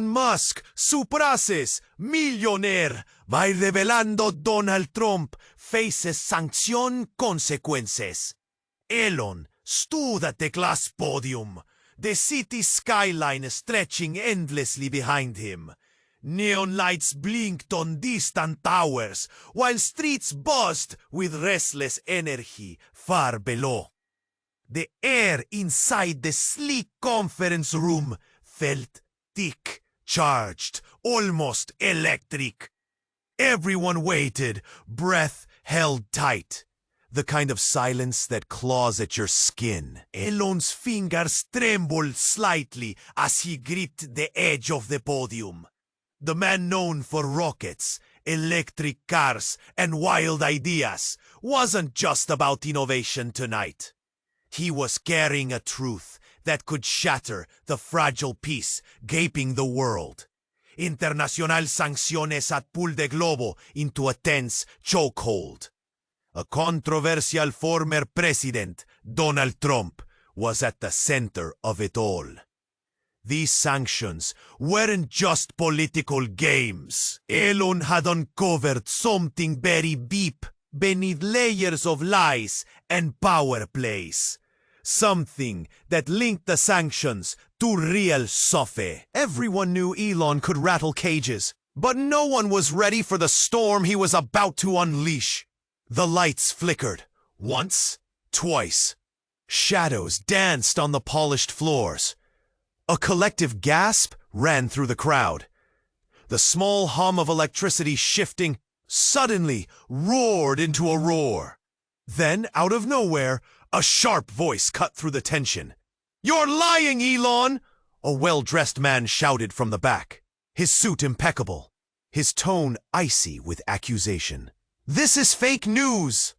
Elon Musk, su frases, MILIONAIRE, vai revelando Donald Trump, faces sanction consequences. Elon stood at the glass podium, the city skyline stretching endlessly behind him. Neon lights blinked on distant towers, while streets buzzed with restless energy far below. The air inside the sleek conference room felt thick, charged, almost electric. Everyone waited, breath held tight. The kind of silence that claws at your skin. Elon's fingers trembled slightly as he gripped the edge of the podium. The man known for rockets, electric cars, and wild ideas wasn't just about innovation tonight. He was carrying a truth that could shatter the fragile peace gaping the world. Internacional sanciones had pulled the globo into a tense chokehold. A controversial former president, Donald Trump, was at the center of it all. These sanctions weren't just political games. Elon had uncovered something very deep beneath layers of lies and power plays. Something that linked the sanctions to real stuff. Everyone knew Elon could rattle cages, but no one was ready for the storm he was about to unleash. The lights flickered, once, twice. Shadows danced on the polished floors. A collective gasp ran through the crowd. The small hum of electricity shifting suddenly roared into a roar. Then, out of nowhere, a sharp voice cut through the tension. "You're lying, Elon!" a well-dressed man shouted from the back, his suit impeccable, his tone icy with accusation. "This is fake news!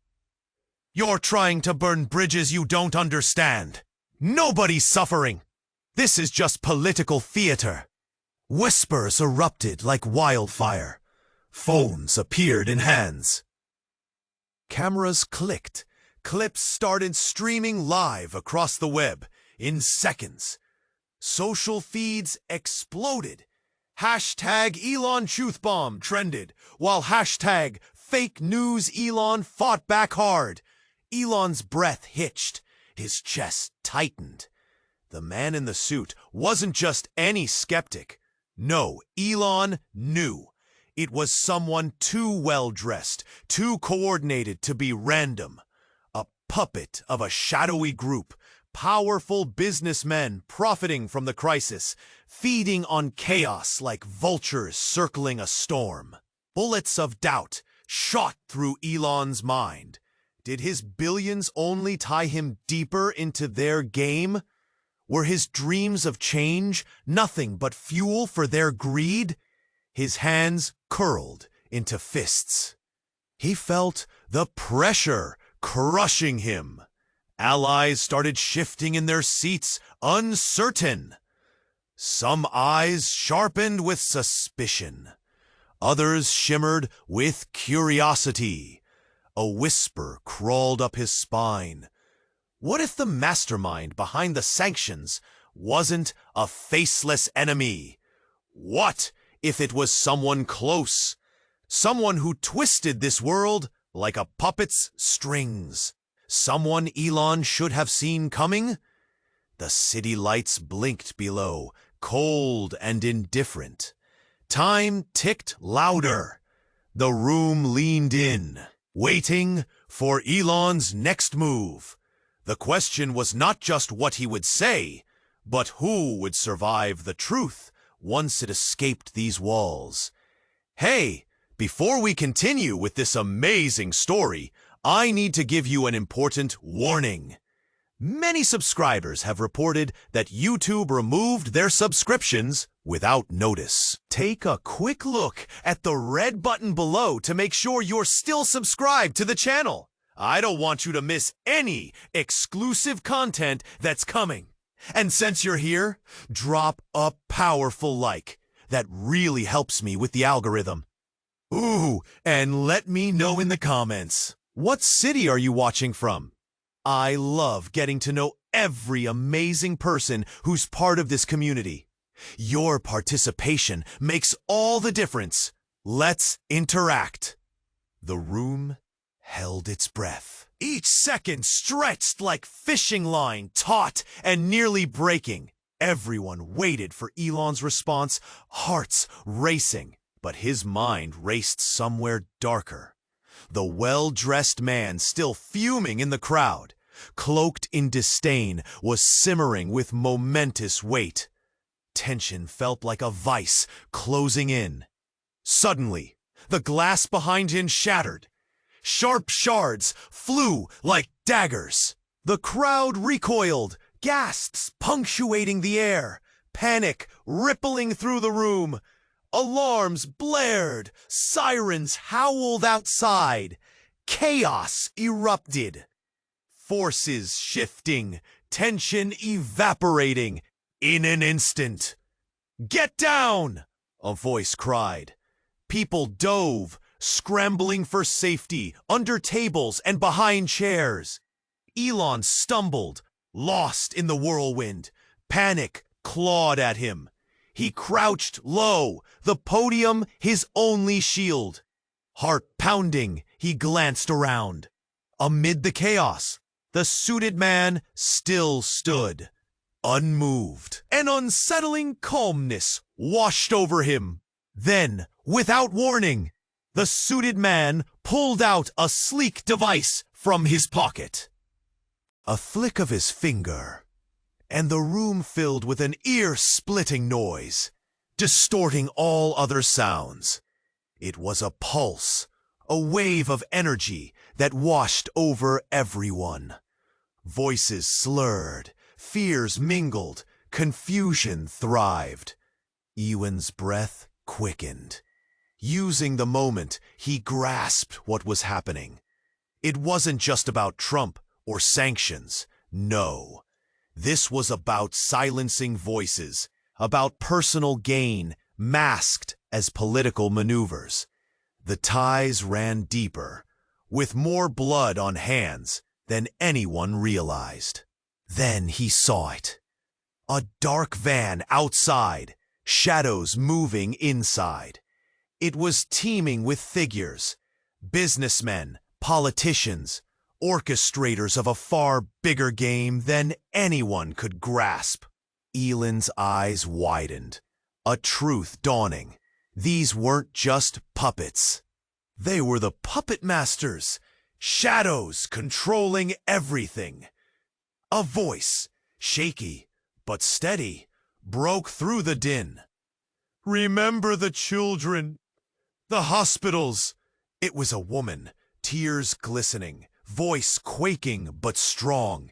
You're trying to burn bridges you don't understand. Nobody's suffering. This is just political theater." Whispers erupted like wildfire. Phones appeared in hands. Cameras clicked. Clips started streaming live across the web in seconds. Social feeds exploded. Hashtag Elon Truth Bomb trended, while hashtag Fake News Elon fought back hard. Elon's breath hitched. His chest tightened. The man in the suit wasn't just any skeptic. No, Elon knew. It was someone too well-dressed, too coordinated to be random. A puppet of a shadowy group, powerful businessmen profiting from the crisis, feeding on chaos like vultures circling a storm. Bullets of doubt shot through Elon's mind. Did his billions only tie him deeper into their game? Were his dreams of change nothing but fuel for their greed? His hands curled into fists. He felt the pressure crushing him. Allies started shifting in their seats, uncertain. Some eyes sharpened with suspicion. Others shimmered with curiosity. A whisper crawled up his spine. What if the mastermind behind the sanctions wasn't a faceless enemy? What if it was someone close? Someone who twisted this world like a puppet's strings? Someone Elon should have seen coming? The city lights blinked below, cold and indifferent. Time ticked louder. The room leaned in, waiting for Elon's next move. The question was not just what he would say, but who would survive the truth once it escaped these walls. Hey, before we continue with this amazing story, I need to give you an important warning. Many subscribers have reported that YouTube removed their subscriptions without notice. Take a quick look at the red button below to make sure you're still subscribed to the channel. I don't want you to miss any exclusive content that's coming. And since you're here, drop a powerful like. That really helps me with the algorithm. Ooh, and let me know in the comments. What city are you watching from? I love getting to know every amazing person who's part of this community. Your participation makes all the difference. Let's interact. The room held its breath. Each second stretched like fishing line, taut and nearly breaking. Everyone waited for Elon's response, hearts racing. But his mind raced somewhere darker. The well-dressed man, still fuming in the crowd, cloaked in disdain, was simmering with momentous weight. Tension felt like a vice closing in. Suddenly, the glass behind him shattered. Sharp shards flew like daggers. The crowd recoiled, gasps punctuating the air, panic rippling through the room. Alarms blared, sirens howled outside. Chaos erupted. Forces shifting, tension evaporating in an instant. "Get down!" a voice cried. People dove, scrambling for safety, under tables and behind chairs. Elon stumbled, lost in the whirlwind. Panic clawed at him. He crouched low, the podium his only shield. Heart pounding, he glanced around. Amid the chaos, the suited man still stood, unmoved. An unsettling calmness washed over him. Then, without warning, the suited man pulled out a sleek device from his pocket. A flick of his finger, and the room filled with an ear-splitting noise, distorting all other sounds. It was a pulse, a wave of energy that washed over everyone. Voices slurred, fears mingled, confusion thrived. Ewan's breath quickened. Using the moment, he grasped what was happening. It wasn't just about Trump or sanctions, no. This was about silencing voices, about personal gain masked as political maneuvers. The ties ran deeper, with more blood on hands than anyone realized. Then he saw it. A dark van outside, shadows moving inside. It was teeming with figures, businessmen, politicians, orchestrators of a far bigger game than anyone could grasp. Elon's eyes widened, a truth dawning. These weren't just puppets. They were the puppet masters, shadows controlling everything. A voice, shaky but steady, broke through the din. "Remember the children, the hospitals." It was a woman, tears glistening, voice quaking but strong.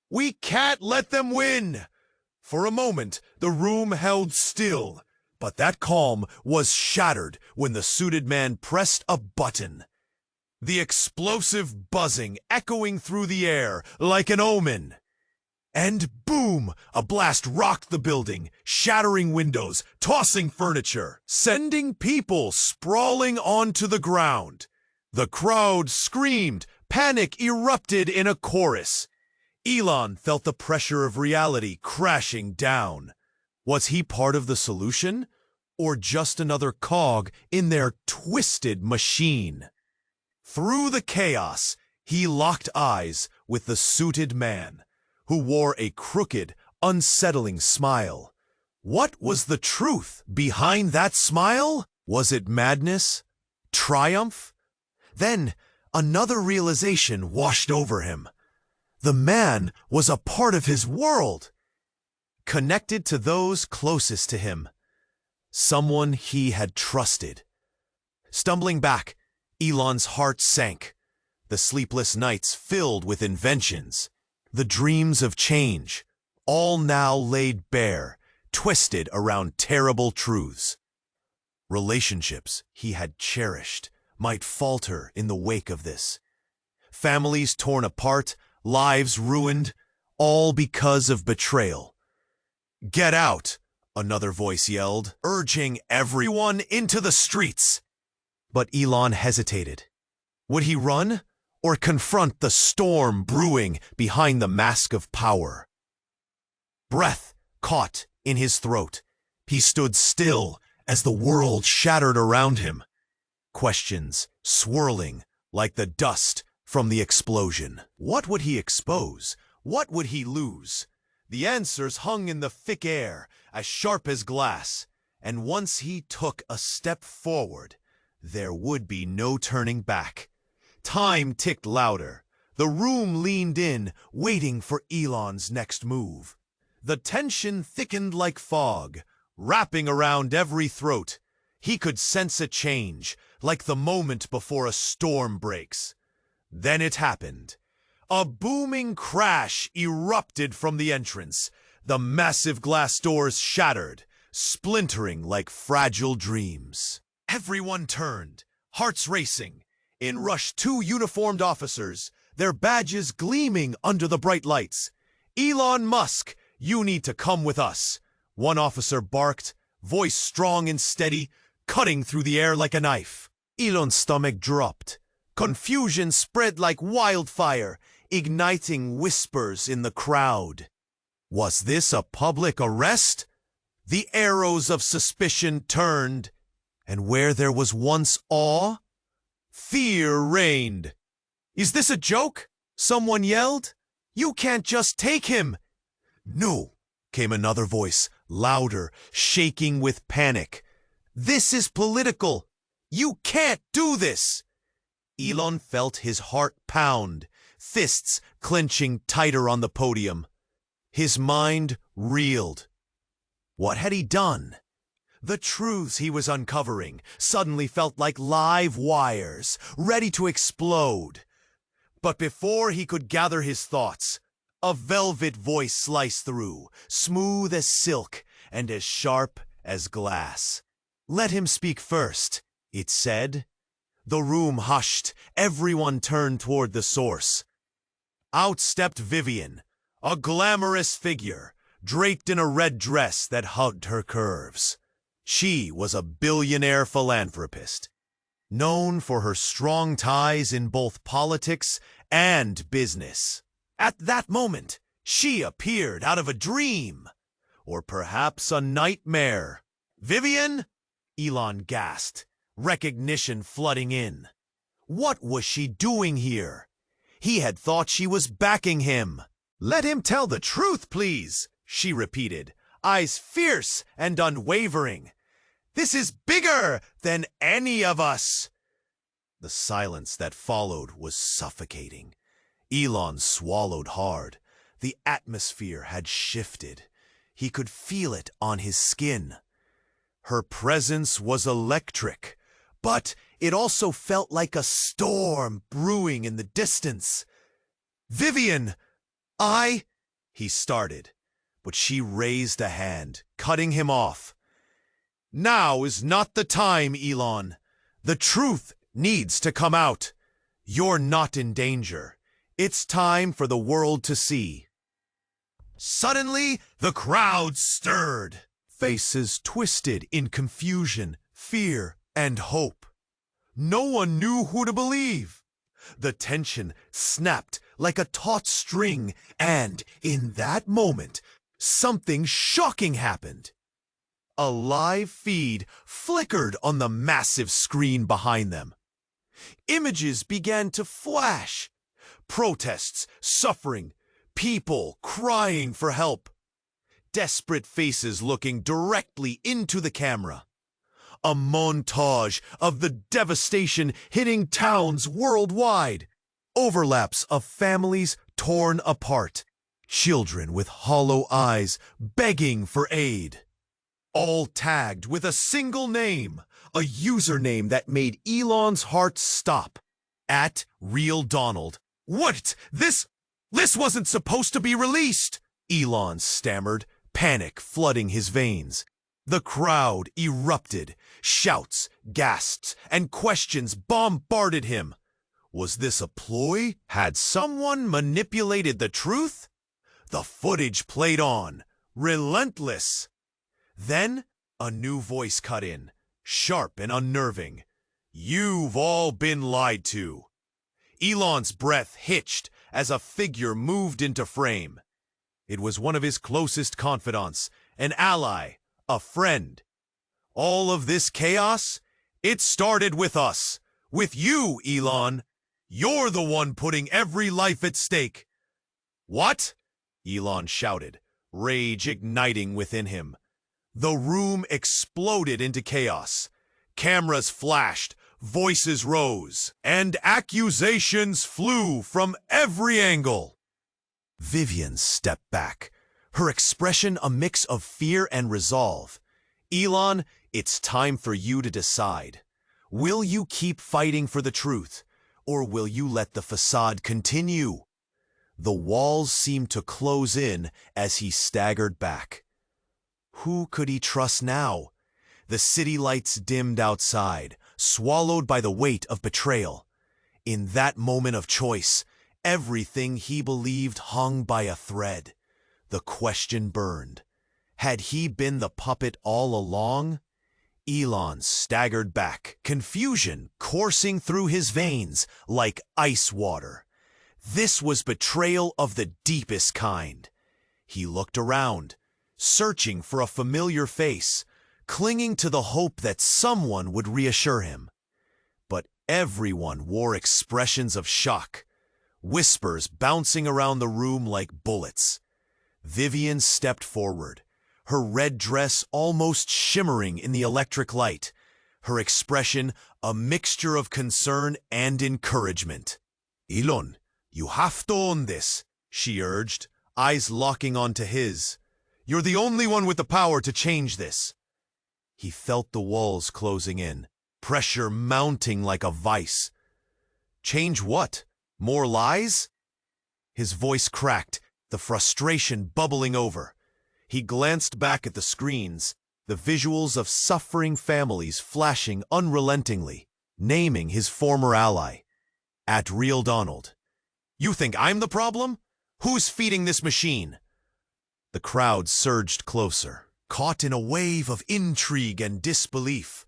"We can't let them win." For a moment, the room held still, but that calm was shattered when the suited man pressed a button. The explosive buzzing echoing through the air like an omen. And boom! A blast rocked the building, shattering windows, tossing furniture, sending people sprawling onto the ground. The crowd screamed, panic erupted in a chorus. Elon felt the pressure of reality crashing down. Was he part of the solution, or just another cog in their twisted machine? Through the chaos, he locked eyes with the suited man, who wore a crooked, unsettling smile. What was the truth behind that smile? Was it madness? Triumph? Then another realization washed over him. The man was a part of his world, connected to those closest to him, someone he had trusted. Stumbling back, Elon's heart sank. The sleepless nights filled with inventions, the dreams of change, all now laid bare, twisted around terrible truths. Relationships he had cherished might falter in the wake of this. Families torn apart, lives ruined, all because of betrayal. "Get out!" another voice yelled, urging everyone into the streets. But Elon hesitated. Would he run or confront the storm brewing behind the mask of power? Breath caught in his throat. He stood still as the world shattered around him. Questions swirling like the dust from the explosion. What would he expose? What would he lose? The answers hung in the thick air, as sharp as glass. And once he took a step forward, there would be no turning back. Time ticked louder. The room leaned in, waiting for Elon's next move. The tension thickened like fog, wrapping around every throat. He could sense a change, like the moment before a storm breaks. Then it happened. A booming crash erupted from the entrance. The massive glass doors shattered, splintering like fragile dreams. Everyone turned, hearts racing. In rushed two uniformed officers, their badges gleaming under the bright lights. "Elon Musk, you need to come with us," one officer barked, voice strong and steady, cutting through the air like a knife. Elon's stomach dropped. Confusion spread like wildfire, igniting whispers in the crowd. Was this a public arrest? The arrows of suspicion turned, and where there was once awe, fear reigned. "Is this a joke?" someone yelled. "You can't just take him." "No," came another voice, louder, shaking with panic. "This is political. You can't do this." Elon felt his heart pound, fists clenching tighter on the podium. His mind reeled. What had he done? The truths he was uncovering suddenly felt like live wires, ready to explode. But before he could gather his thoughts, a velvet voice sliced through, smooth as silk and as sharp as glass. "Let him speak first," it said. The room hushed, everyone turned toward the source. Out stepped Vivian, a glamorous figure, draped in a red dress that hugged her curves. She was a billionaire philanthropist, known for her strong ties in both politics and business. At that moment, she appeared out of a dream, or perhaps a nightmare. "Vivian?" Elon gasped, recognition flooding in. What was she doing here? He had thought she was backing him. "Let him tell the truth, please," she repeated, eyes fierce and unwavering. "This is bigger than any of us." The silence that followed was suffocating. Elon swallowed hard. The atmosphere had shifted. He could feel it on his skin. Her presence was electric, but it also felt like a storm brewing in the distance. "Vivian, he started, but she raised a hand, cutting him off. "Now is not the time, Elon. The truth needs to come out. You're not in danger. It's time for the world to see." Suddenly, the crowd stirred. Faces twisted in confusion, fear, and hope. No one knew who to believe. The tension snapped like a taut string, and in that moment, something shocking happened. A live feed flickered on the massive screen behind them. Images began to flash. Protests, suffering, people crying for help. Desperate faces looking directly into the camera. A montage of the devastation hitting towns worldwide. Overlaps of families torn apart. Children with hollow eyes begging for aid. All tagged with a single name, a username that made Elon's heart stop. @RealDonald. "What? This wasn't supposed to be released," Elon stammered, panic flooding his veins. The crowd erupted. Shouts, gasps, and questions bombarded him. Was this a ploy? Had someone manipulated the truth? The footage played on, relentless. Then a new voice cut in, sharp and unnerving. "You've all been lied to." Elon's breath hitched as a figure moved into frame. It was one of his closest confidants, an ally, a friend. All of this chaos, it started with us. With you, Elon. You're the one putting every life at stake. What? Elon shouted, rage igniting within him. The room exploded into chaos. Cameras flashed, voices rose, and accusations flew from every angle. Vivian stepped back, her expression a mix of fear and resolve. Elon, it's time for you to decide. Will you keep fighting for the truth, or will you let the facade continue? The walls seemed to close in as he staggered back. Who could he trust now? The city lights dimmed outside, swallowed by the weight of betrayal. In that moment of choice, everything he believed hung by a thread. The question burned. Had he been the puppet all along? Elon staggered back, confusion coursing through his veins like ice water. This was betrayal of the deepest kind. He looked around, searching for a familiar face, clinging to the hope that someone would reassure him. But everyone wore expressions of shock, whispers bouncing around the room like bullets. Vivian stepped forward, her red dress almost shimmering in the electric light, her expression a mixture of concern and encouragement. Elon, you have to own this, she urged, eyes locking onto his. You're the only one with the power to change this. He felt the walls closing in, pressure mounting like a vice. Change what? More lies? His voice cracked, the frustration bubbling over. He glanced back at the screens, the visuals of suffering families flashing unrelentingly, naming his former ally. At Real Donald. You think I'm the problem? Who's feeding this machine? The crowd surged closer, caught in a wave of intrigue and disbelief.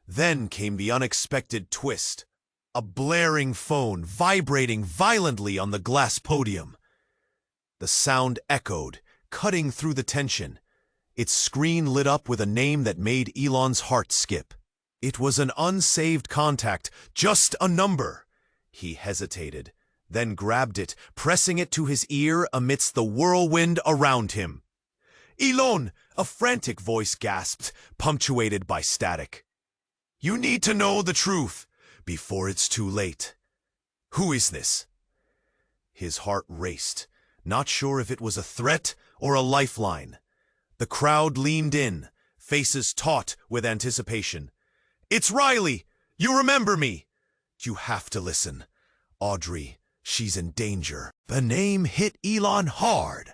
Then came the unexpected twist. A blaring phone vibrating violently on the glass podium. The sound echoed, cutting through the tension. Its screen lit up with a name that made Elon's heart skip. It was an unsaved contact, just a number. He hesitated, then grabbed it, pressing it to his ear amidst the whirlwind around him. Elon, a frantic voice gasped, punctuated by static. You need to know the truth before it's too late. Who is this? His heart raced, not sure if it was a threat or a lifeline. The crowd leaned in, faces taut with anticipation. It's Riley! You remember me! You have to listen. Audrey, she's in danger. The name hit Elon hard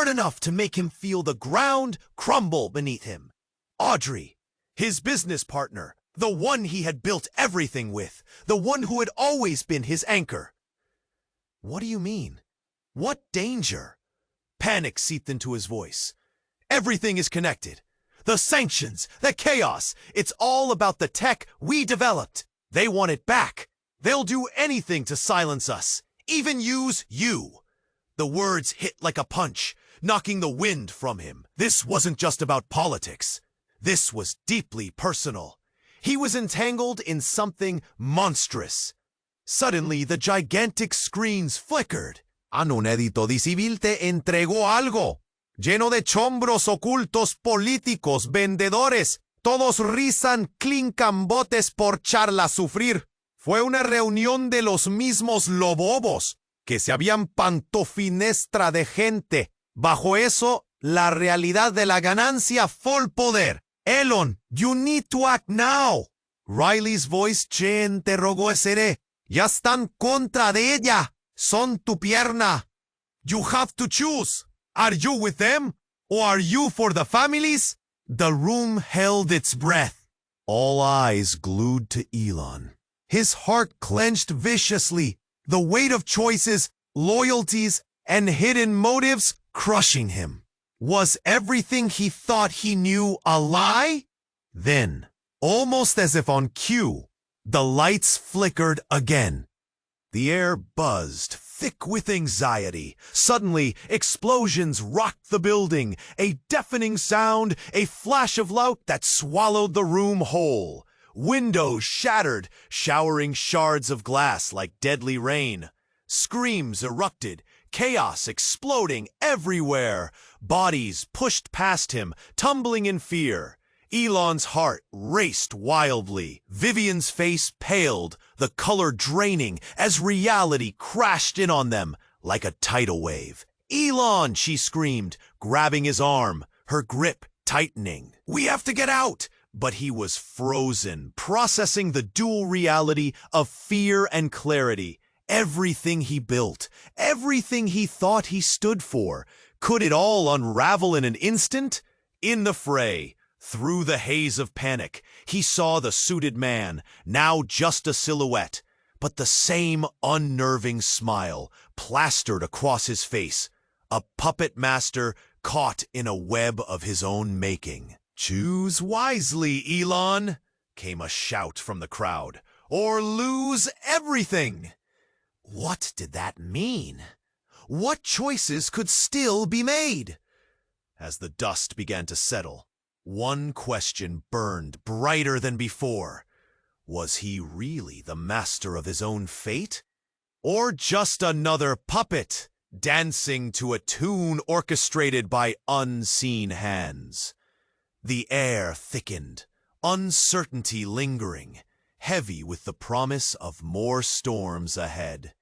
enough to make him feel the ground crumble beneath him. Audrey, his business partner, the one he had built everything with, the one who had always been his anchor. What do you mean? What danger? Panic seeped into his voice. Everything is connected. The sanctions, the chaos, it's all about the tech we developed. They want it back. They'll do anything to silence us, even use you. The words hit like a punch, knocking the wind from him. This wasn't just about politics. This was deeply personal. He was entangled in something monstrous. Suddenly, the gigantic screens flickered. Un edito de civil te entregó algo, lleno de chombros ocultos políticos, vendedores, todos rizan, clincan botes por charla sufrir. Fue una reunión de los mismos lobobos, que se habían pantofinestra de gente. Bajo eso, la realidad de la ganancia fue el poder. Elon, you need to act now. Riley's voice che interrogó ese. Ya están contra de ella. Son tu pierna. You have to choose. Are you with them? Or are you for the families? The room held its breath. All eyes glued to Elon. His heart clenched viciously, the weight of choices, loyalties, and hidden motives crushing him. Was everything he thought he knew a lie? Then, almost as if on cue, the lights flickered again. The air buzzed, thick with anxiety. Suddenly, explosions rocked the building, a deafening sound, a flash of light that swallowed the room whole. Windows shattered, showering shards of glass like deadly rain. Screams erupted, chaos exploding everywhere. Bodies pushed past him, tumbling in fear. Elon's heart raced wildly. Vivian's face paled, the color draining as reality crashed in on them like a tidal wave. "Elon!" she screamed, grabbing his arm, her grip tightening. "We have to get out!" But he was frozen, processing the dual reality of fear and clarity. Everything he built, everything he thought he stood for, could it all unravel in an instant? In the fray, through the haze of panic, he saw the suited man, now just a silhouette, but the same unnerving smile plastered across his face, a puppet master caught in a web of his own making. "Choose wisely, Elon," came a shout from the crowd, "or lose everything." What did that mean? What choices could still be made? As the dust began to settle, one question burned brighter than before. Was he really the master of his own fate? Or just another puppet, dancing to a tune orchestrated by unseen hands? The air thickened, uncertainty lingering, heavy with the promise of more storms ahead.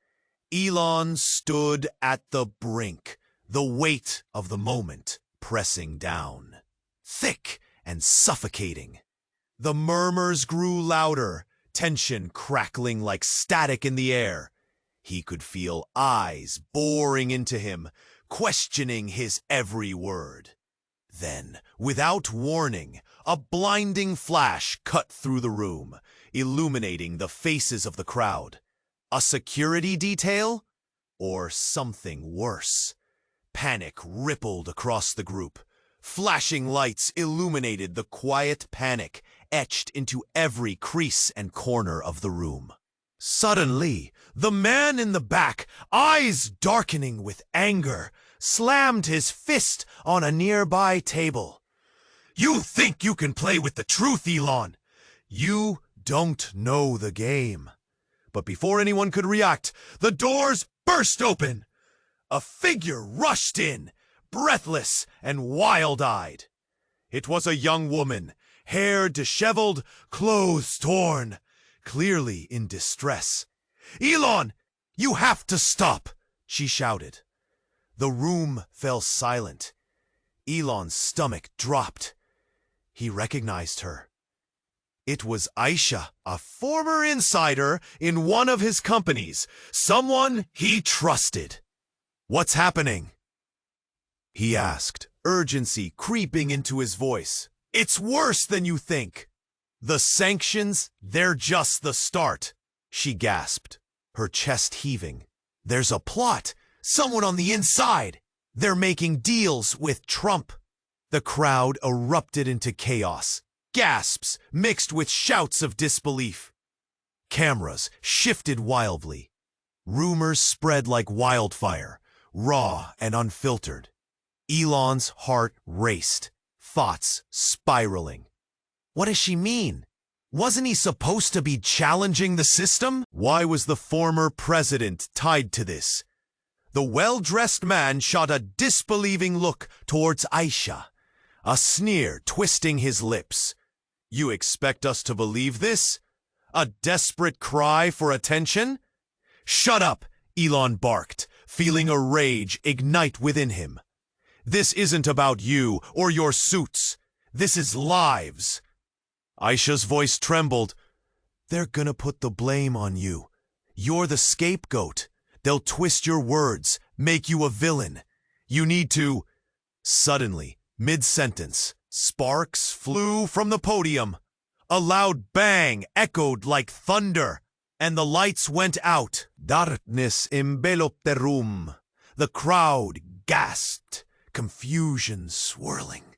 Elon stood at the brink, the weight of the moment pressing down. Thick and suffocating. The murmurs grew louder, tension crackling like static in the air. He could feel eyes boring into him, questioning his every word. Then, without warning, a blinding flash cut through the room, illuminating the faces of the crowd. A security detail? Or something worse? Panic rippled across the group. Flashing lights illuminated the quiet panic etched into every crease and corner of the room. Suddenly, the man in the back, eyes darkening with anger, slammed his fist on a nearby table. "You think you can play with the truth, Elon? You don't know the game." But before anyone could react, the doors burst open. A figure rushed in, breathless and wild-eyed. It was a young woman, hair disheveled, clothes torn, clearly in distress. "Elon, you have to stop!" she shouted. The room fell silent. Elon's stomach dropped. He recognized her. It was Aisha, a former insider in one of his companies, someone he trusted. "What's happening?" he asked, urgency creeping into his voice. "It's worse than you think." "The sanctions, they're just the start," she gasped, her chest heaving. "There's a plot, someone on the inside. They're making deals with Trump." The crowd erupted into chaos. Gasps mixed with shouts of disbelief. Cameras shifted wildly. Rumors spread like wildfire, raw and unfiltered. Elon's heart raced, thoughts spiraling. What does she mean? Wasn't he supposed to be challenging the system? Why was the former president tied to this? The well-dressed man shot a disbelieving look towards Aisha, a sneer twisting his lips. "You expect us to believe this? A desperate cry for attention?" "Shut up," Elon barked, feeling a rage ignite within him. "This isn't about you or your suits. This is lives." Aisha's voice trembled. "They're gonna put the blame on you. You're the scapegoat. They'll twist your words, make you a villain. You need to—" Suddenly, mid-sentence, sparks flew from the podium. A loud bang echoed like thunder, and the lights went out. Darkness enveloped the room. The crowd gasped, confusion swirling.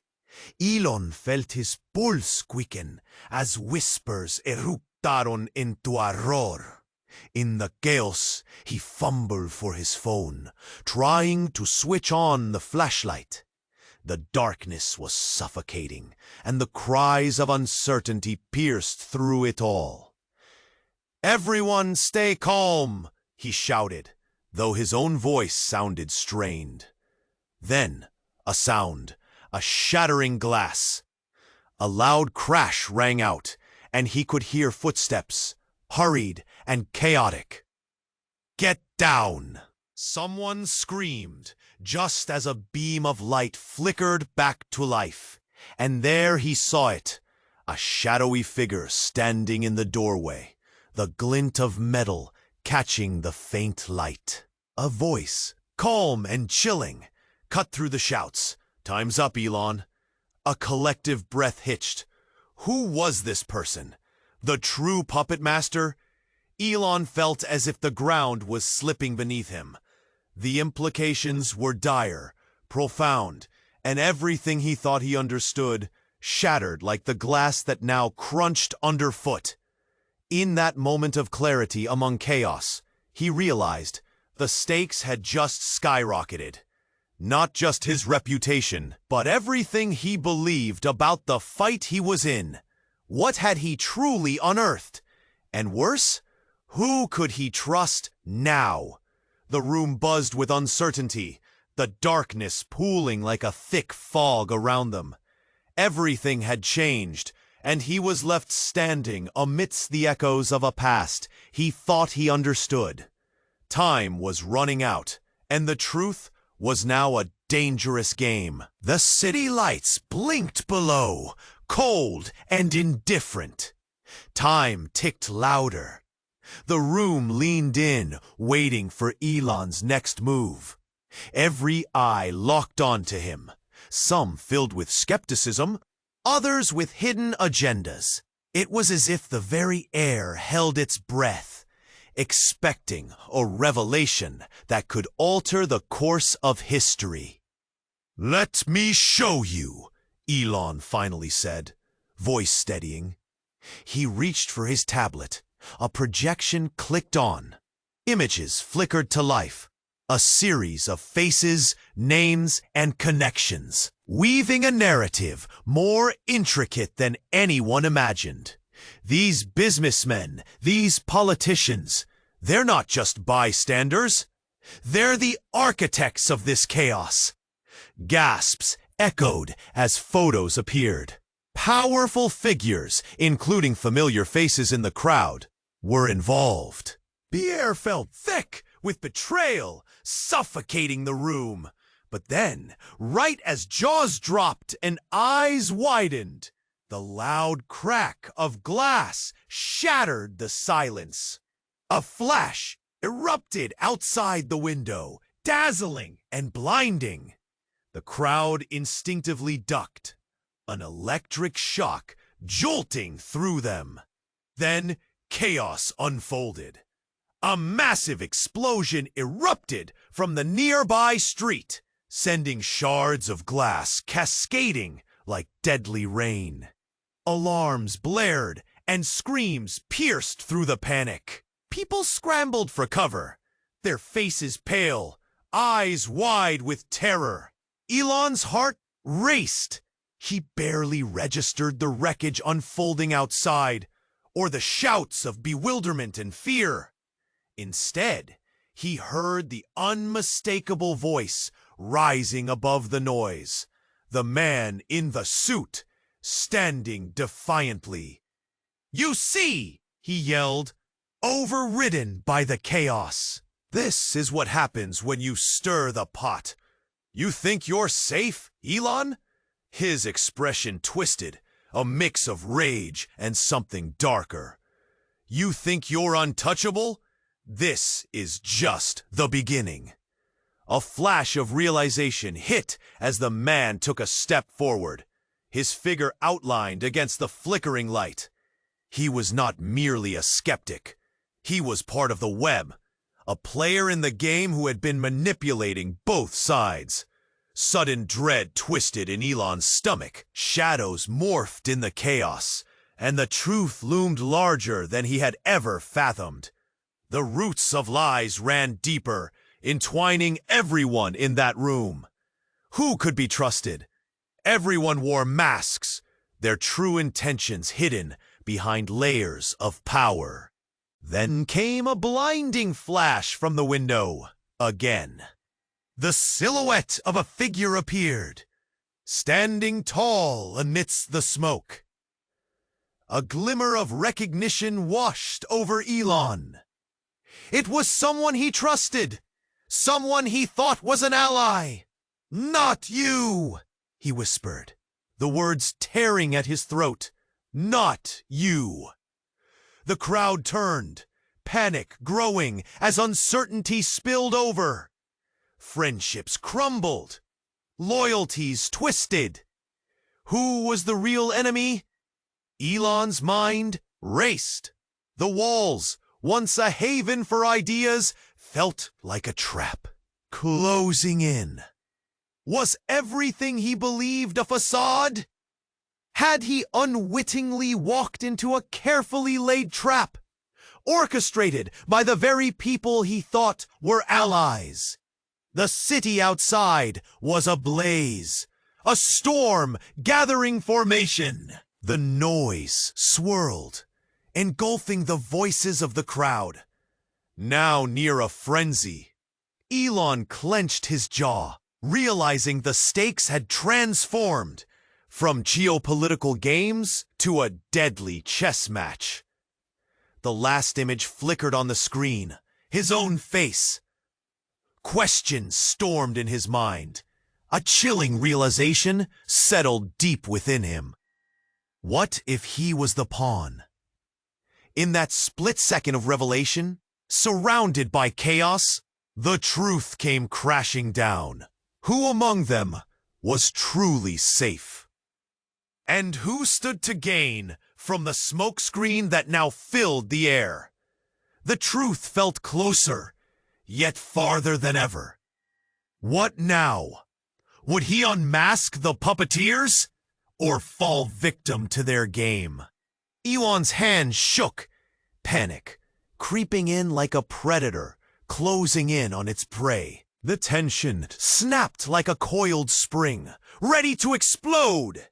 Elon felt his pulse quicken as whispers eruptaron into a roar. In the chaos, he fumbled for his phone, trying to switch on the flashlight. The darkness was suffocating, and the cries of uncertainty pierced through it all. "Everyone stay calm," he shouted, though his own voice sounded strained. Then, a sound, a shattering glass. A loud crash rang out, and he could hear footsteps, hurried and chaotic. "Get down!" Someone screamed, just as a beam of light flickered back to life. And there he saw it, a shadowy figure standing in the doorway, the glint of metal catching the faint light. A voice, calm and chilling, cut through the shouts. "Time's up, Elon." A collective breath hitched. Who was this person? The true puppet master? Elon felt as if the ground was slipping beneath him. The implications were dire, profound, and everything he thought he understood shattered like the glass that now crunched underfoot. In that moment of clarity among chaos, he realized the stakes had just skyrocketed. Not just his reputation, but everything he believed about the fight he was in. What had he truly unearthed? And worse, who could he trust now? The room buzzed with uncertainty, the darkness pooling like a thick fog around them. Everything had changed, and he was left standing amidst the echoes of a past he thought he understood. Time was running out, and the truth was now a dangerous game. The city lights blinked below, cold and indifferent. Time ticked louder. The room leaned in, waiting for Elon's next move. Every eye locked onto him, some filled with skepticism, others with hidden agendas. It was as if the very air held its breath, expecting a revelation that could alter the course of history. "Let me show you," Elon finally said, voice steadying. He reached for his tablet. A projection clicked on. Images flickered to life. A series of faces, names, and connections, weaving a narrative more intricate than anyone imagined. These businessmen, these politicians, they're not just bystanders. They're the architects of this chaos. Gasps echoed as photos appeared. Powerful figures, including familiar faces in the crowd, were involved. The air felt thick with betrayal, suffocating the room. But then, right as jaws dropped and eyes widened, the loud crack of glass shattered the silence. A flash erupted outside the window, dazzling and blinding. The crowd instinctively ducked, an electric shock jolting through them. Then chaos unfolded. A massive explosion erupted from the nearby street, sending shards of glass cascading like deadly rain. Alarms blared and screams pierced through the panic. People scrambled for cover, their faces pale, eyes wide with terror. Elon's heart raced. He barely registered the wreckage unfolding outside, or the shouts of bewilderment and fear. Instead, he heard the unmistakable voice rising above the noise, the man in the suit, standing defiantly. "You see," he yelled, overridden by the chaos. "This is what happens when you stir the pot. You think you're safe, Elon?" His expression twisted, a mix of rage and something darker. "You think you're untouchable? This is just the beginning." A flash of realization hit as the man took a step forward, his figure outlined against the flickering light. He was not merely a skeptic. He was part of the web, a player in the game who had been manipulating both sides. Sudden dread twisted in Elon's stomach. Shadows morphed in the chaos, and the truth loomed larger than he had ever fathomed. The roots of lies ran deeper, entwining everyone in that room. Who could be trusted? Everyone wore masks, their true intentions hidden behind layers of power. Then came a blinding flash from the window again. The silhouette of a figure appeared, standing tall amidst the smoke. A glimmer of recognition washed over Elon. It was someone he trusted, someone he thought was an ally. "Not you," he whispered, the words tearing at his throat. "Not you." The crowd turned, panic growing as uncertainty spilled over. Friendships crumbled, loyalties twisted. Who was the real enemy? Elon's mind raced. The walls, once a haven for ideas, felt like a trap, closing in. Was everything he believed a facade? Had he unwittingly walked into a carefully laid trap, orchestrated by the very people he thought were allies? The city outside was ablaze, a storm gathering formation. The noise swirled, engulfing the voices of the crowd. Now near a frenzy, Elon clenched his jaw, realizing the stakes had transformed from geopolitical games to a deadly chess match. The last image flickered on the screen, his own face. Questions stormed in his mind. A chilling realization settled deep within him. What if he was the pawn? In that split second of revelation, surrounded by chaos, the truth came crashing down. Who among them was truly safe? And who stood to gain from the smokescreen that now filled the air? The truth felt closer, yet farther than ever. What now? Would he unmask the puppeteers, or fall victim to their game? Elon's hand shook, panic creeping in like a predator, closing in on its prey. The tension snapped like a coiled spring, ready to explode.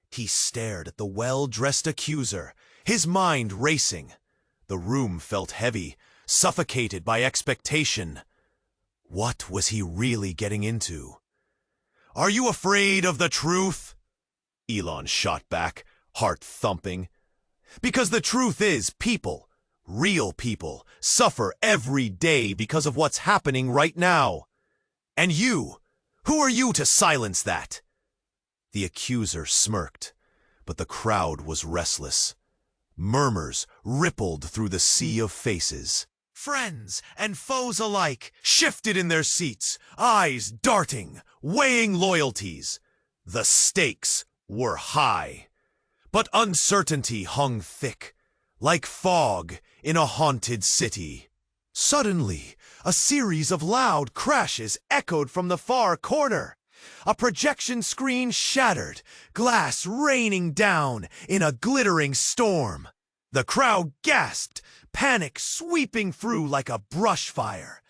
He stared at the well-dressed accuser, his mind racing. The room felt heavy, suffocated by expectation. What was he really getting into? "Are you afraid of the truth?" Elon shot back, heart thumping. Because the truth is, people, real people, suffer every day because of what's happening right now. And you, who are you to silence that? The accuser smirked, but the crowd was restless. Murmurs rippled through the sea of faces. Friends and foes alike shifted in their seats, eyes darting, weighing loyalties. The stakes were high, but uncertainty hung thick, like fog in a haunted city. Suddenly, a series of loud crashes echoed from the far corner. A projection screen shattered, glass raining down in a glittering storm. The crowd gasped, panic sweeping through like a brush fire.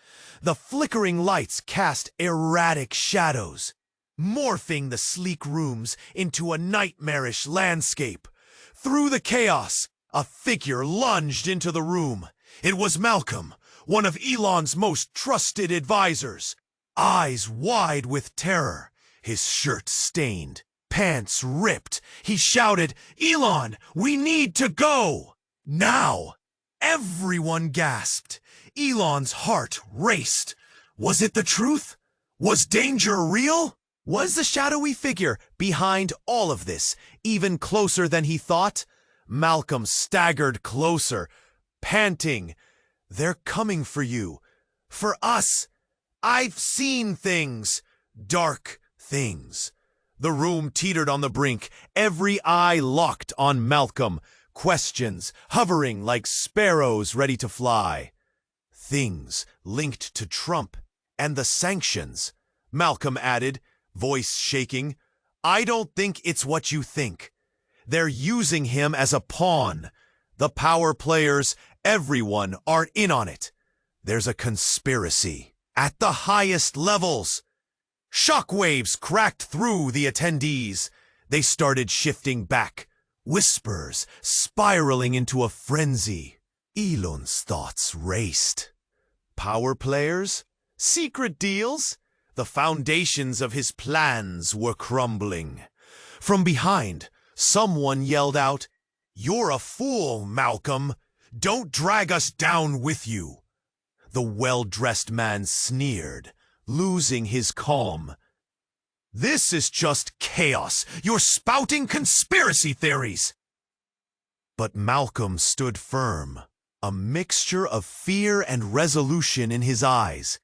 The flickering lights cast erratic shadows, morphing the sleek rooms into a nightmarish landscape. Through the chaos, a figure lunged into the room. It was Malcolm, one of Elon's most trusted advisors. Eyes wide with terror, his shirt stained, pants ripped, he shouted, "Elon, we need to go! Now!" Everyone gasped. Elon's heart raced. Was it the truth? Was danger real? Was the shadowy figure behind all of this even closer than he thought? Malcolm staggered closer, panting. "They're coming for you. For us. I've seen things. Dark things." The room teetered on the brink, every eye locked on Malcolm, questions hovering like sparrows ready to fly. "Things linked to Trump and the sanctions," Malcolm added, voice shaking. "I don't think it's what you think. They're using him as a pawn. The power players Everyone are in on it. There's a conspiracy at the highest levels. Shockwaves cracked through the attendees. They started shifting back, whispers spiraling into a frenzy. Elon's thoughts raced. Power players? Secret deals? The foundations of his plans were crumbling. From behind, someone yelled out, "You're a fool, Malcolm. Don't drag us down with you." The well-dressed man sneered, losing his calm. "This is just chaos. You're spouting conspiracy theories." But Malcolm stood firm, a mixture of fear and resolution in his eyes.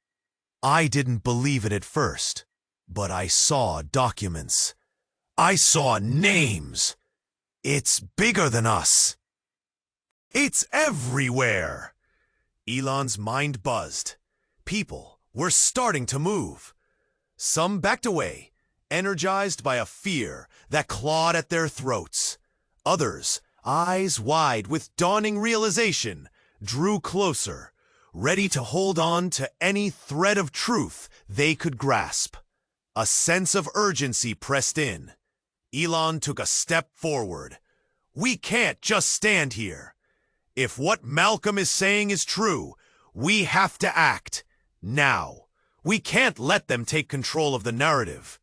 I didn't believe it at first, but I saw documents. I saw names. It's bigger than us. It's everywhere. Elon's mind buzzed. People were starting to move. Some backed away, energized by a fear that clawed at their throats. Others, eyes wide with dawning realization, drew closer, ready to hold on to any thread of truth they could grasp. A sense of urgency pressed in. Elon took a step forward. We can't just stand here. If what Malcolm is saying is true, we have to act. Now. We can't let them take control of the narrative.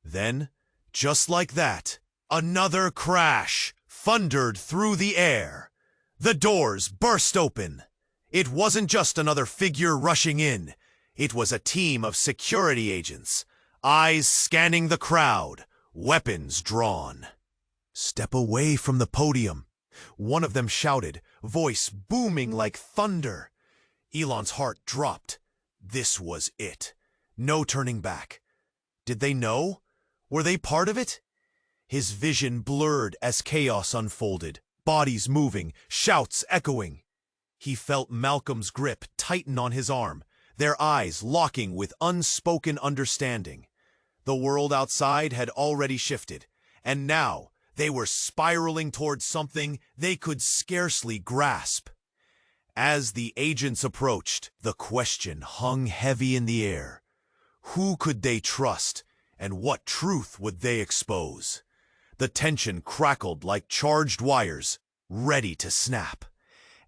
Then, just like that, another crash thundered through the air. The doors burst open. It wasn't just another figure rushing in. It was a team of security agents, eyes scanning the crowd, weapons drawn. "Step away from the podium," one of them shouted, voice booming like thunder. Elon's heart dropped. This was it. No turning back. Did they know? Were they part of it? His vision blurred as chaos unfolded, bodies moving, shouts echoing. He felt Malcolm's grip tighten on his arm, their eyes locking with unspoken understanding. The world outside had already shifted, and now they were spiraling towards something they could scarcely grasp. As the agents approached, the question hung heavy in the air. Who could they trust, and what truth would they expose? The tension crackled like charged wires, ready to snap.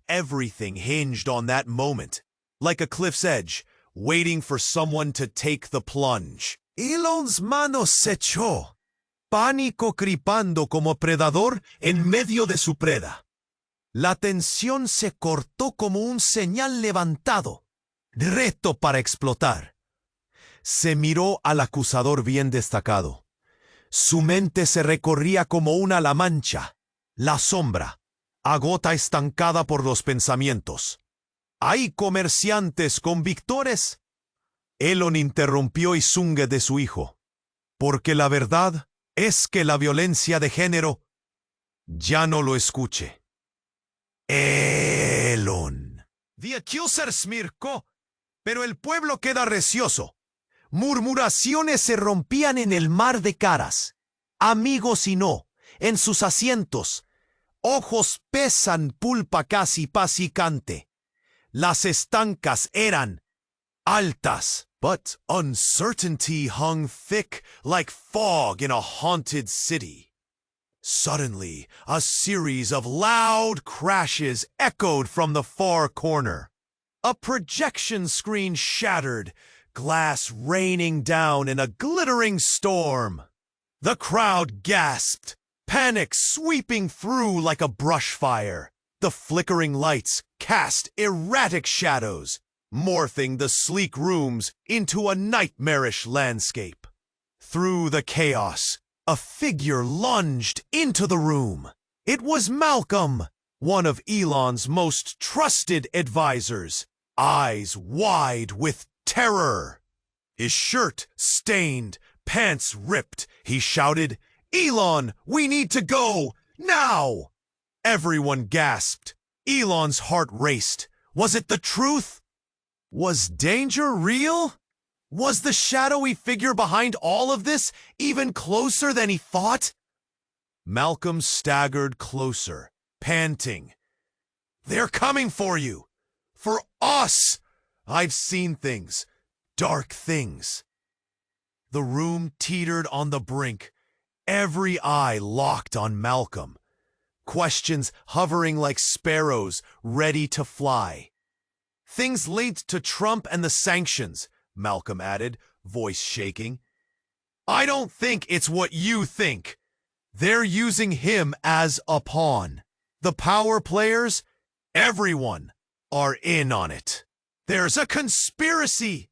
Everything hinged on that moment, like a cliff's edge, waiting for someone to take the plunge. Elon's mano se echó, pánico gripando como predador en medio de su preda. La tensión se cortó como un señal levantado, reto para explotar. Se miró al acusador bien destacado. Su mente se recorría como una la mancha, la sombra, agota estancada por los pensamientos. ¿Hay comerciantes convictores? Elon interrumpió y zungue de su hijo. Porque la verdad es que la violencia de género ya no lo escuche. Elon. The accuser smircó, pero el pueblo queda receoso. Murmuraciones se rompían en el mar de caras. Amigos y no, en sus asientos. Ojos pesan pulpa casi pasicante. Las estancas eran altas, but uncertainty hung thick like fog in a haunted city. Suddenly, a series of loud crashes echoed from the far corner. A projection screen shattered, glass raining down in a glittering storm. The crowd gasped, panic sweeping through like a brush fire. The flickering lights cast erratic shadows, morphing the sleek rooms into a nightmarish landscape. Through the chaos, a figure lunged into the room. It was Malcolm, one of Elon's most trusted advisors, eyes wide with terror. His shirt stained, pants ripped, he shouted, "Elon, we need to go, now!" Everyone gasped. Elon's heart raced. Was it the truth? Was danger real? Was the shadowy figure behind all of this even closer than he thought? Malcolm staggered closer, panting. They're coming for you. For us. I've seen things. Dark things. The room teetered on the brink, every eye locked on Malcolm. Questions hovering like sparrows ready to fly. Things linked to Trump and the sanctions, Malcolm added, voice shaking. I don't think it's what you think. They're using him as a pawn. The power players, everyone, are in on it. There's a conspiracy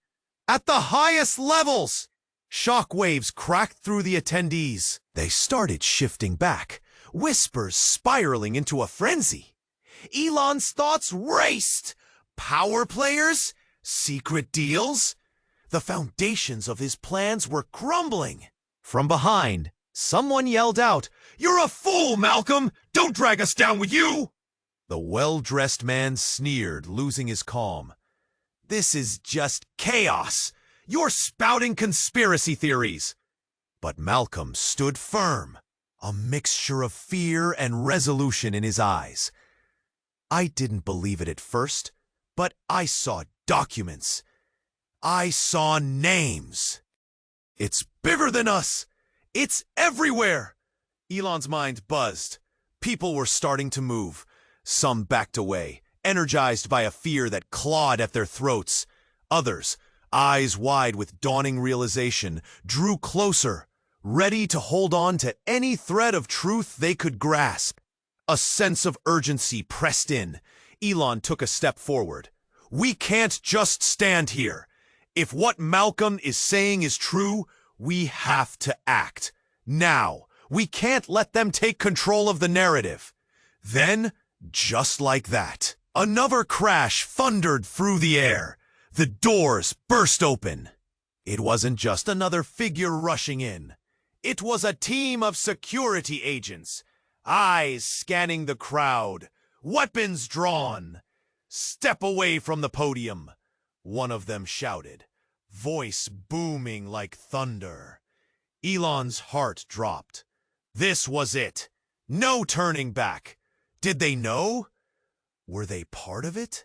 at the highest levels. Shock waves cracked through the attendees. They started shifting back, whispers spiraling into a frenzy. Elon's thoughts raced. Power players? Secret deals? The foundations of his plans were crumbling. From behind, someone yelled out, "You're a fool, Malcolm! Don't drag us down with you!" The well-dressed man sneered, losing his calm. This is just chaos. You're spouting conspiracy theories. But Malcolm stood firm, a mixture of fear and resolution in his eyes. I didn't believe it at first, but I saw documents. I saw names. It's bigger than us. It's everywhere. Elon's mind buzzed. People were starting to move. Some backed away, energized by a fear that clawed at their throats. Others, eyes wide with dawning realization, drew closer, ready to hold on to any thread of truth they could grasp. A sense of urgency pressed in. Elon took a step forward. We can't just stand here. If what Malcolm is saying is true, we have to act. Now, we can't let them take control of the narrative. Then, just like that, another crash thundered through the air. The doors burst open. It wasn't just another figure rushing in. It was a team of security agents, eyes scanning the crowd, weapons drawn. "Step away from the podium," one of them shouted, voice booming like thunder. Elon's heart dropped. This was it. No turning back. Did they know? Were they part of it?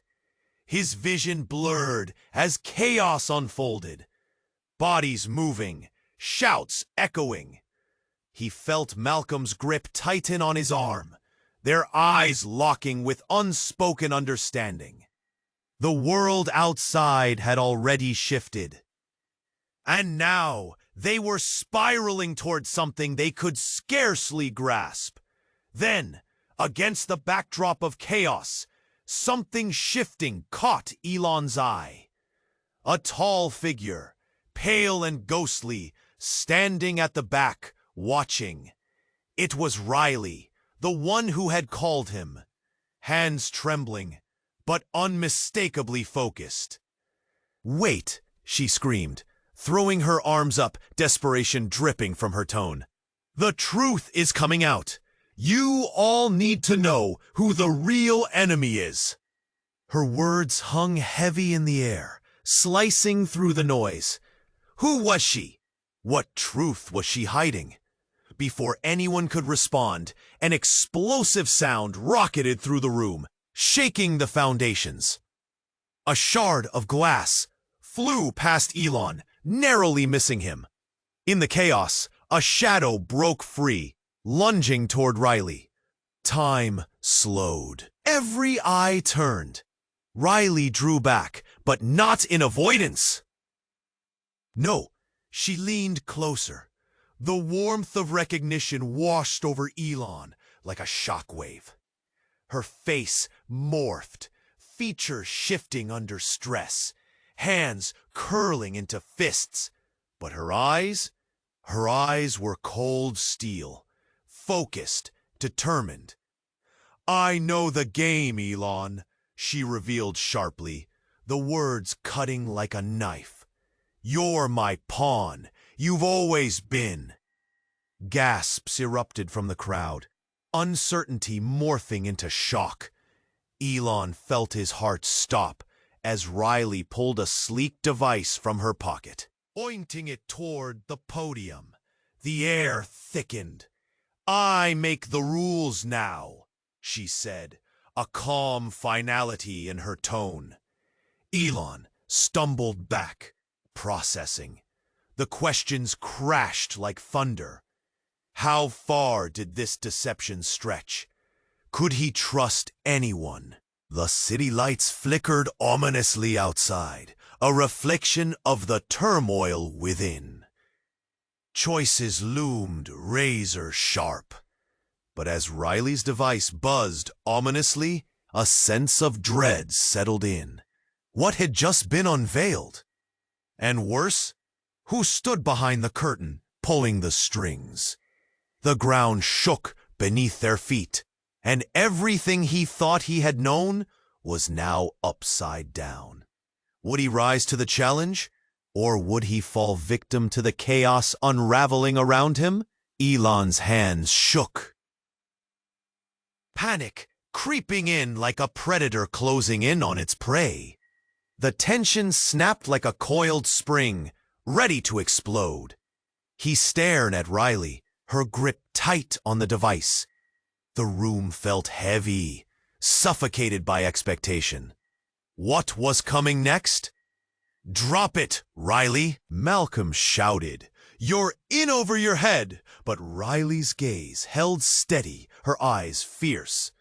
His vision blurred as chaos unfolded. Bodies moving, shouts echoing. He felt Malcolm's grip tighten on his arm, their eyes locking with unspoken understanding. The world outside had already shifted. And now they were spiraling toward something they could scarcely grasp. Then, against the backdrop of chaos, something shifting caught Elon's eye. A tall figure, pale and ghostly, standing at the back, watching. It was Riley, the one who had called him. Hands trembling, but unmistakably focused. "Wait," she screamed, throwing her arms up, desperation dripping from her tone. "The truth is coming out. You all need to know who the real enemy is." Her words hung heavy in the air, slicing through the noise. Who was she? What truth was she hiding? Before anyone could respond, an explosive sound rocketed through the room, shaking the foundations. A shard of glass flew past Elon, narrowly missing him. In the chaos, a shadow broke free, lunging toward Riley. Time slowed. Every eye turned. Riley drew back, but not in avoidance. No, she leaned closer. The warmth of recognition washed over Elon like a shockwave. Her face morphed, features shifting under stress, hands curling into fists. But her eyes were cold steel, focused, determined. "I know the game, Elon," she revealed sharply, the words cutting like a knife. "You're my pawn. You've always been." Gasps erupted from the crowd, uncertainty morphing into shock. Elon felt his heart stop as Riley pulled a sleek device from her pocket, pointing it toward the podium. The air thickened. "I make the rules now," she said, a calm finality in her tone. Elon stumbled back, processing. The questions crashed like thunder. How far did this deception stretch? Could he trust anyone? The city lights flickered ominously outside, a reflection of the turmoil within. Choices loomed razor sharp. But as Riley's device buzzed ominously, a sense of dread settled in. What had just been unveiled? And worse, who stood behind the curtain, pulling the strings? The ground shook beneath their feet, and everything he thought he had known was now upside down. Would he rise to the challenge, or would he fall victim to the chaos unraveling around him? Elon's hands shook. Panic creeping in like a predator closing in on its prey. The tension snapped like a coiled spring, ready to explode. He stared at Riley, her grip tight on the device. The room felt heavy, suffocated by expectation. What was coming next? "Drop it, Riley," Malcolm shouted. "You're in over your head." But Riley's gaze held steady, her eyes fierce.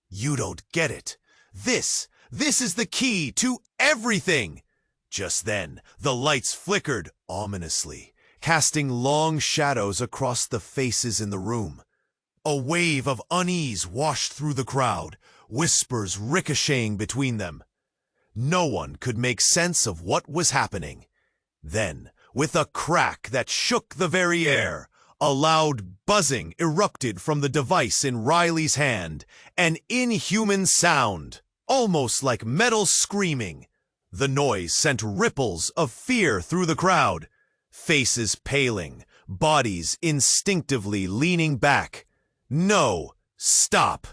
"You don't get it. This is the key to everything." Just then, the lights flickered ominously, casting long shadows across the faces in the room. A wave of unease washed through the crowd, whispers ricocheting between them. No one could make sense of what was happening. Then, with a crack that shook the very air, a loud buzzing erupted from the device in Riley's hand, an inhuman sound, almost like metal screaming. The noise sent ripples of fear through the crowd, faces paling, bodies instinctively leaning back. "No, stop!"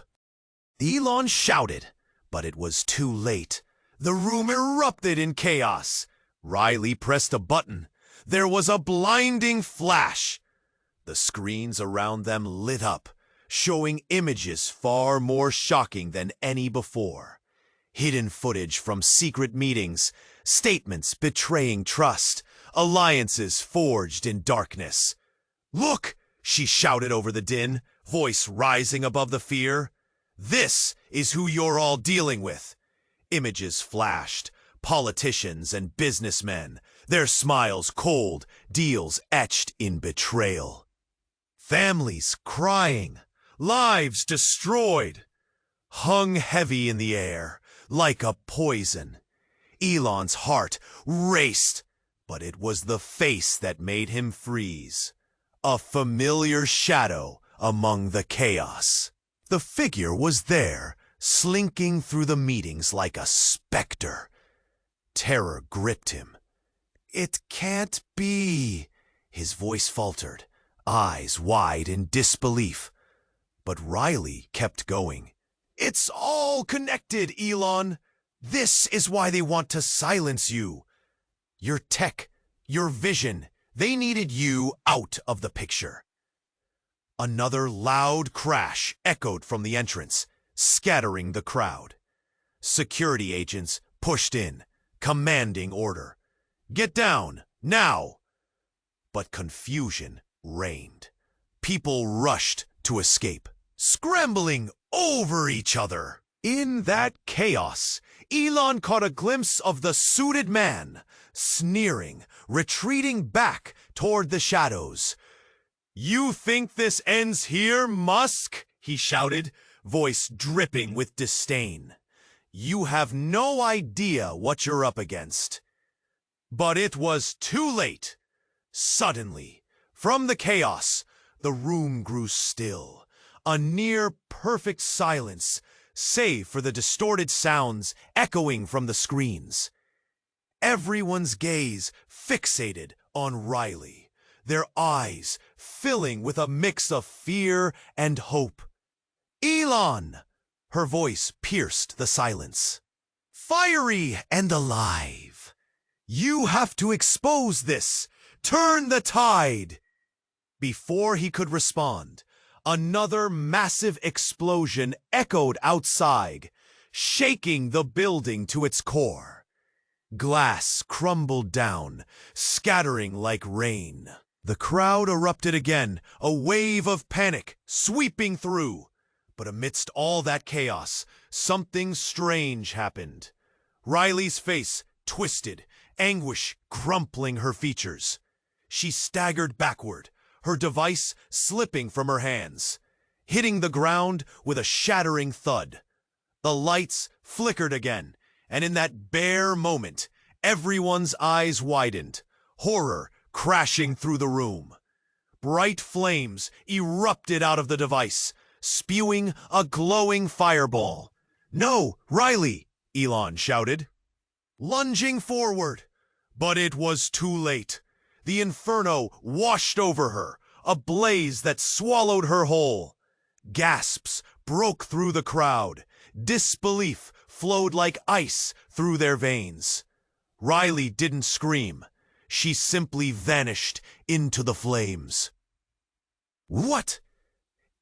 Elon shouted, but it was too late. The room erupted in chaos. Riley pressed a button. There was a blinding flash. The screens around them lit up, showing images far more shocking than any before. Hidden footage from secret meetings, statements betraying trust, alliances forged in darkness. "Look!" she shouted over the din, voice rising above the fear. "This is who you're all dealing with." Images flashed, politicians and businessmen, their smiles cold, deals etched in betrayal. Families crying, lives destroyed, hung heavy in the air, like a poison. Elon's heart raced, but it was the face that made him freeze. A familiar shadow among the chaos. The figure was there, slinking through the meetings like a specter. Terror gripped him. "It can't be," his voice faltered, eyes wide in disbelief. But Riley kept going. "It's all connected, Elon. This is why they want to silence you. Your tech, your vision, they needed you out of the picture." Another loud crash echoed from the entrance, scattering the crowd. Security agents pushed in, commanding order. "Get down, now!" But confusion reigned. People rushed to escape, scrambling over each other. In that chaos, Elon caught a glimpse of the suited man, sneering, retreating back toward the shadows. "You think this ends here, Musk?" he shouted, voice dripping with disdain. "You have no idea what you're up against." But it was too late. Suddenly, from the chaos, the room grew still, a near-perfect silence, save for the distorted sounds echoing from the screens. Everyone's gaze fixated on Riley, their eyes filling with a mix of fear and hope. "Elon!" Her voice pierced the silence. "Fiery and alive! You have to expose this! Turn the tide!" Before he could respond, another massive explosion echoed outside, shaking the building to its core. Glass crumbled down, scattering like rain. The crowd erupted again, a wave of panic sweeping through. But amidst all that chaos, something strange happened. Riley's face twisted, anguish crumpling her features. She staggered backward, her device slipping from her hands, hitting the ground with a shattering thud. The lights flickered again, and in that bare moment, everyone's eyes widened, horror crashing through the room. Bright flames erupted out of the device, spewing a glowing fireball. "No, Riley!" Elon shouted, lunging forward. But it was too late. The inferno washed over her, a blaze that swallowed her whole. Gasps broke through the crowd. Disbelief flowed like ice through their veins. Riley didn't scream. She simply vanished into the flames. What?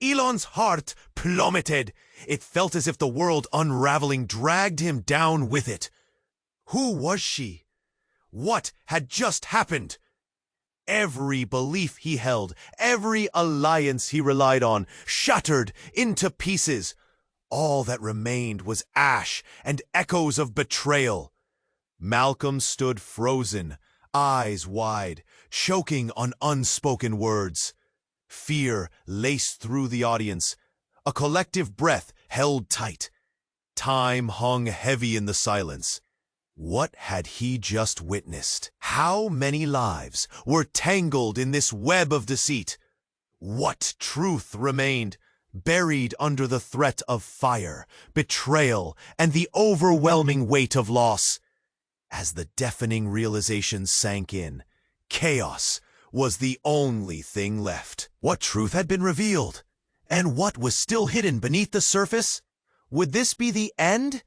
Elon's heart plummeted. It felt as if the world unraveling dragged him down with it. Who was she? What had just happened? Every belief he held, every alliance he relied on, shattered into pieces. All that remained was ash and echoes of betrayal. Malcolm stood frozen, eyes wide, choking on unspoken words. Fear laced through the audience. A collective breath held tight. Time hung heavy in the silence. What had he just witnessed? How many lives were tangled in this web of deceit? What truth remained, buried under the threat of fire, betrayal, and the overwhelming weight of loss? As the deafening realization sank in, chaos was the only thing left. What truth had been revealed? And what was still hidden beneath the surface? Would this be the end?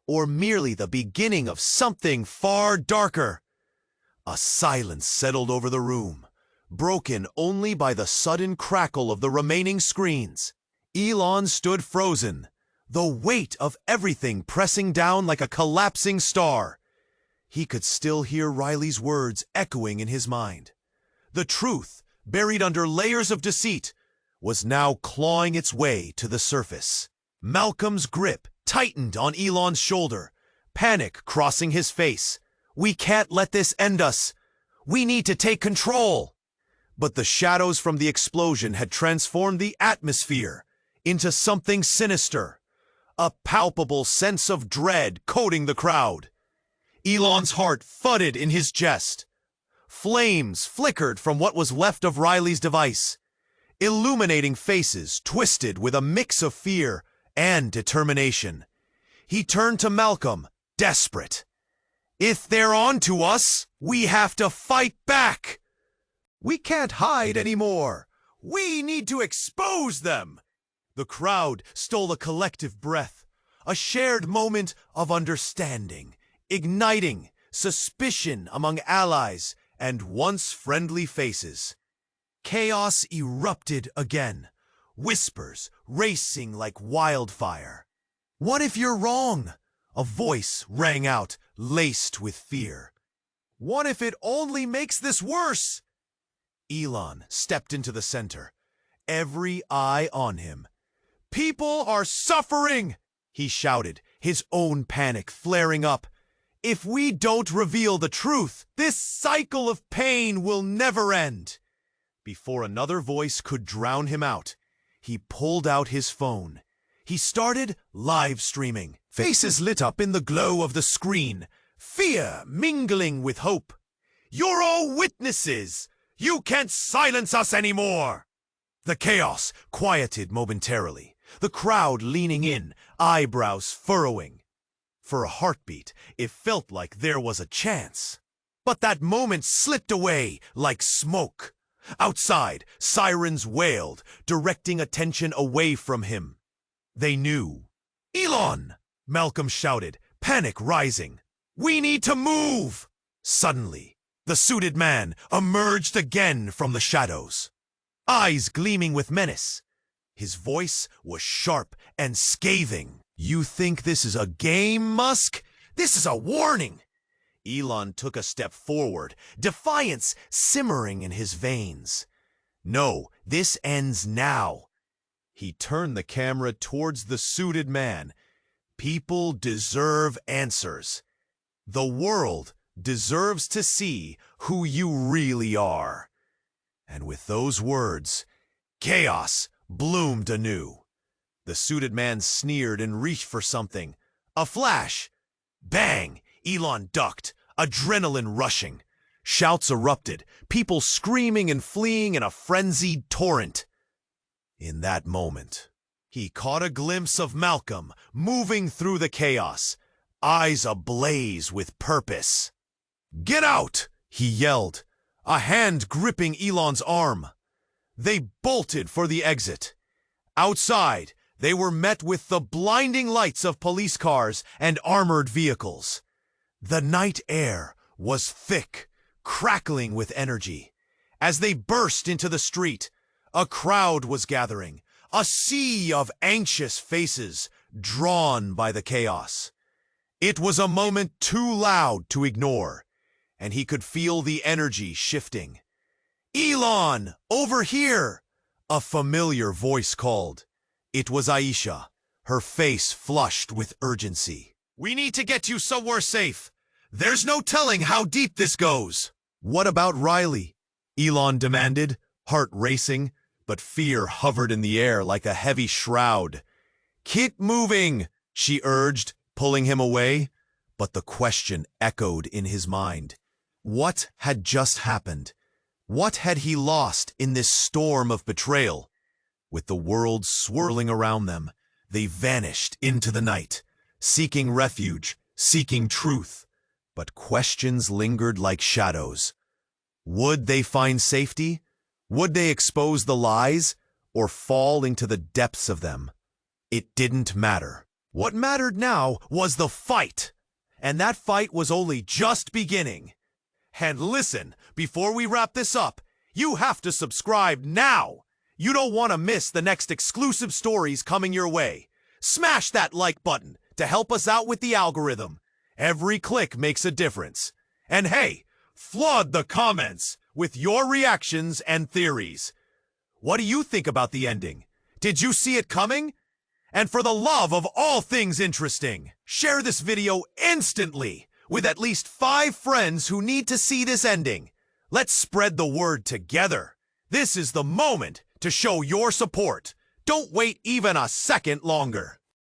Or merely the beginning of something far darker? A silence settled over the room, broken only by the sudden crackle of the remaining screens. Elon stood frozen, the weight of everything pressing down like a collapsing star. He could still hear Riley's words echoing in his mind. The truth, buried under layers of deceit, was now clawing its way to the surface. Malcolm's grip tightened on Elon's shoulder, panic crossing his face. "We can't let this end us. We need to take control." But the shadows from the explosion had transformed the atmosphere into something sinister, a palpable sense of dread coating the crowd. Elon's heart thudded in his chest. Flames flickered from what was left of Riley's device, illuminating faces twisted with a mix of fear and determination. He turned to Malcolm, desperate. "If they're on to us, we have to fight back. We can't hide anymore. We need to expose them." The crowd stole a collective breath, a shared moment of understanding, igniting suspicion among allies and once friendly faces. Chaos erupted again, whispers racing like wildfire. "What if you're wrong?" A voice rang out, laced with fear. "What if it only makes this worse?" Elon stepped into the center, every eye on him. "People are suffering!" he shouted, his own panic flaring up. "If we don't reveal the truth, this cycle of pain will never end." Before another voice could drown him out, he pulled out his phone. He started live streaming. Faces lit up in the glow of the screen, fear mingling with hope. "You're all witnesses! You can't silence us anymore!" The chaos quieted momentarily, the crowd leaning in, eyebrows furrowing. For a heartbeat, it felt like there was a chance. But that moment slipped away like smoke. Outside, sirens wailed, directing attention away from him. They knew. "Elon!" Malcolm shouted, panic rising. "We need to move!" Suddenly, the suited man emerged again from the shadows, eyes gleaming with menace. His voice was sharp and scathing. You think this is a game, Musk? This is a warning. Elon took a step forward, defiance simmering in his veins. No, this ends now. He turned the camera towards the suited man. People deserve answers. The world deserves to see who you really are. And with those words, chaos bloomed anew. The suited man sneered and reached for something. A flash. Bang! Elon ducked, adrenaline rushing. Shouts erupted, people screaming and fleeing in a frenzied torrent. In that moment, he caught a glimpse of Malcolm moving through the chaos, eyes ablaze with purpose. "Get out!" he yelled, a hand gripping Elon's arm. They bolted for the exit. Outside, they were met with the blinding lights of police cars and armored vehicles. The night air was thick, crackling with energy. As they burst into the street, a crowd was gathering, a sea of anxious faces drawn by the chaos. It was a moment too loud to ignore, and he could feel the energy shifting. "Elon, over here!" a familiar voice called. It was Aisha, her face flushed with urgency. "We need to get you somewhere safe. There's no telling how deep this goes." "What about Riley?" Elon demanded, heart racing, but fear hovered in the air like a heavy shroud. "Keep moving," she urged, pulling him away. But the question echoed in his mind. What had just happened? What had he lost in this storm of betrayal? With the world swirling around them, they vanished into the night, seeking refuge, seeking truth. But questions lingered like shadows. Would they find safety? Would they expose the lies, or fall into the depths of them? It didn't matter. What mattered now was the fight, and that fight was only just beginning. And listen, before we wrap this up, you have to subscribe now. You don't want to miss the next exclusive stories coming your way. Smash that like button to help us out with the algorithm. Every click makes a difference. And hey, flood the comments with your reactions and theories. What do you think about the ending? Did you see it coming? And for the love of all things interesting, share this video instantly with at least 5 friends who need to see this ending. Let's spread the word together. This is the moment to show your support. Don't wait even a second longer.